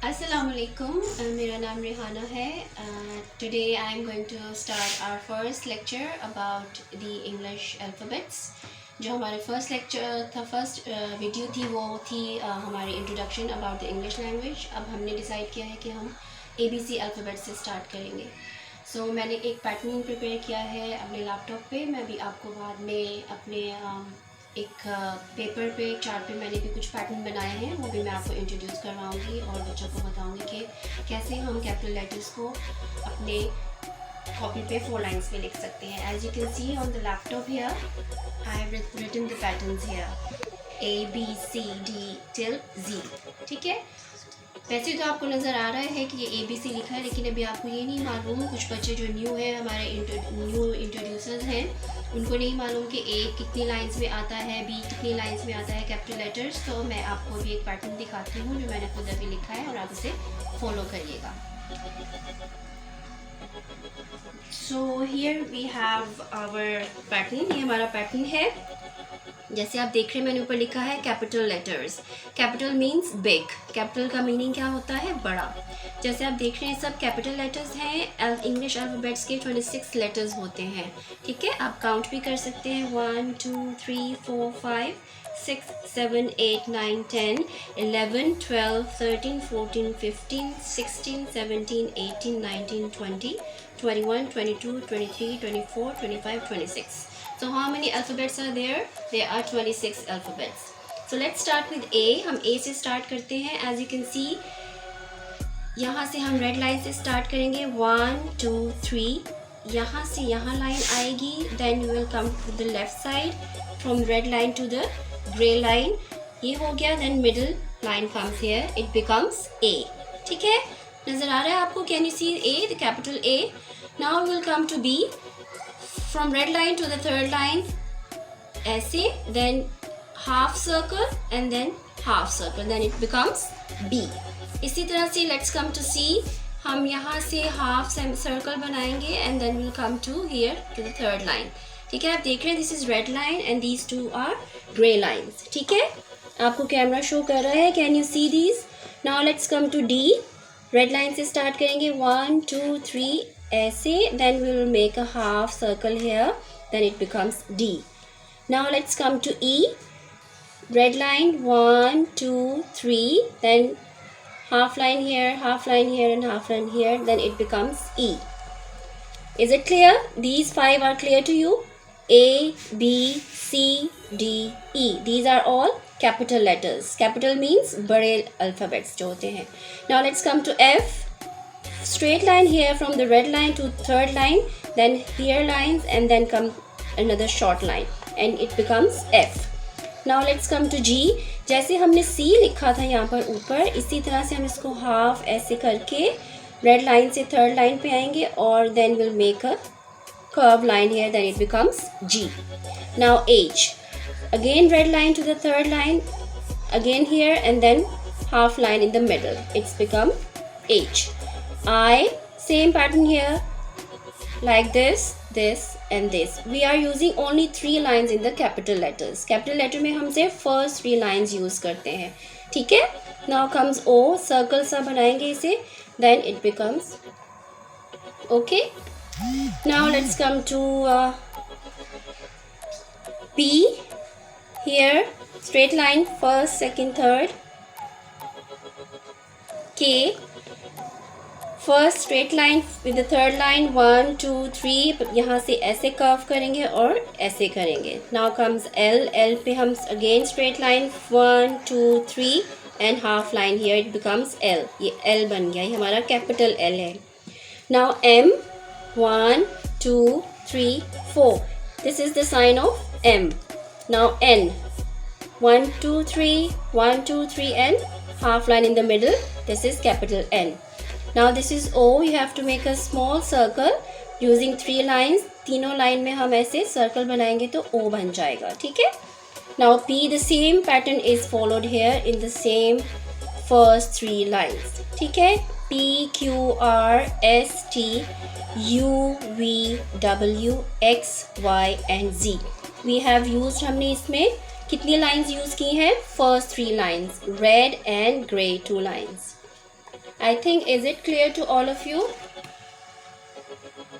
Assalamualaikum. मेरा नाम रेहाना है. Today I am going to start our first lecture about the English alphabets. जो हमारे फर्स्ट लेक्चर था, फर्स्ट वीडियो थी, वो थी हमारी introduction about the English language. अब हमने डिसाइड किया है कि हम ABC अल्फ़ाबेट से स्टार्ट करेंगे. मैंने एक पैटर्न प्रिपेयर किया है अपने लैपटॉप पे. मैं भी आपको बाद में अपने एक पेपर पे, चार्ट पे मैंने भी कुछ पैटर्न बनाए हैं, वो भी मैं आपको इंट्रोड्यूस करवाऊँगी और बच्चों को बताऊँगी कि कैसे हम कैपिटल लेटर्स को अपने कॉपी पे 4 लाइन्स में लिख सकते हैं. As you can see on the laptop here I have written the patterns here ABCD till Z. ठीक है. वैसे तो आपको नज़र आ रहा है कि ये ABC लिखा है, लेकिन अभी आपको ये नहीं मालूम, कुछ बच्चे जो न्यू हैं, हमारे न्यू इंट्रोड्यूसर्स हैं, उनको नहीं मालूम कि A कितनी लाइंस में आता है, B कितनी लाइंस में आता है कैपिटल लेटर्स. तो मैं आपको अभी एक पैटर्न दिखाती हूँ जो मैंने खुद अभी लिखा है और आप इसे फॉलो करिएगा. So here we have our pattern. ये हमारा पैटर्न है. जैसे आप देख रहे हैं, मैंने ऊपर लिखा है capital letters. Capital means big. Capital का मीनिंग क्या होता है? बड़ा. जैसे आप देख रहे हैं, सब कैपिटल लेटर्स हैं. इंग्लिश अल्फ़ाबेट्स के 26 लेटर्स होते हैं. ठीक है. आप काउंट भी कर सकते हैं. 1 2 3 4 5 6 7 8 9 10 11 12 13 14 15 16 17 18 19 20 21 22 23 24 25 26. So how many alphabets are there? There are 26 alphabets. So let's start with A. हम A से start करते हैं. As you can see, यहाँ से हम रेड लाइन से start करेंगे. 1 2 3. यहाँ से यहाँ लाइन आएगी. Then we will come to the left side from red line to the gray line. ये हो गया. Then middle line comes here. It becomes A. ठीक है. नज़र आ रहा है आपको? Can you see A, the capital A? Now we will come to B. From red line to the third line, ऐसे, then half circle and then half circle, then it becomes B. इसी तरह से let's come to C. हम यहाँ से half circle बनाएंगे and then we'll come to here to the third line. ठीक है. आप देख रहे हैं, this is red line and these two are gray lines. ठीक है. आपको कैमरा शो कर रहा है. Can you see these? Now let's come to D. Red line से स्टार्ट करेंगे. 1 2 3 ऐसे. Then we will make a half circle here. Then it becomes D. Now let's come to E. Red line 1 2 3. Then half line here, half line here, and half line here. Then it becomes E. Is it clear? These 5 are clear to you? A, B, C, D, E. These are all capital letters. Capital means बड़े alphabets जो होते हैं. Now let's come to F. Straight line here from the red line to third line, then here lines and then come another short line and it becomes F. Now let's come to G. जैसे हमने C लिखा था यहाँ पर ऊपर, इसी तरह से हम इसको half ऐसे करके red line से third line पे आएंगे और then we'll make a curve line here, then it becomes G. Now H. Again red line to the third line, again here and then half line in the middle. It's become H. I, same pattern here, like this, this and this. We are using only 3 lines in the capital letters. Capital letter में हम सिर्फ first 3 lines use करते हैं. ठीक है. Now comes O. Circle सा बनाएंगे इसे. Then it becomes okay. Now let's come to P. Here straight line first, second, third. K. First straight line with the third line 1 2 3. यहाँ से ऐसे कर्व करेंगे और ऐसे करेंगे. Now comes L. L पे हम again straight line 1 2 3 and half line here. It becomes L. ये L बन गया. ये हमारा कैपिटल L है. Now M. 1 2 3 4. This is the sign of M. Now N. 1 2 3 1 2 3 and half line in the middle. This is capital N. Now this is O. You have to make a small circle using 3 lines. तीनों line में हम ऐसे circle बनाएंगे तो O बन जाएगा. ठीक है. Now P. The same pattern is followed here in the same first 3 lines. ठीक है. P Q R S T U V W X Y and Z. We have used, हमने इसमें कितनी लाइंस यूज़ की हैं? First 3 lines. Red and grey 2 lines. I think, is it clear to all of you?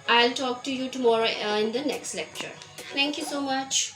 I'll talk to you tomorrow in the next lecture. Thank you so much.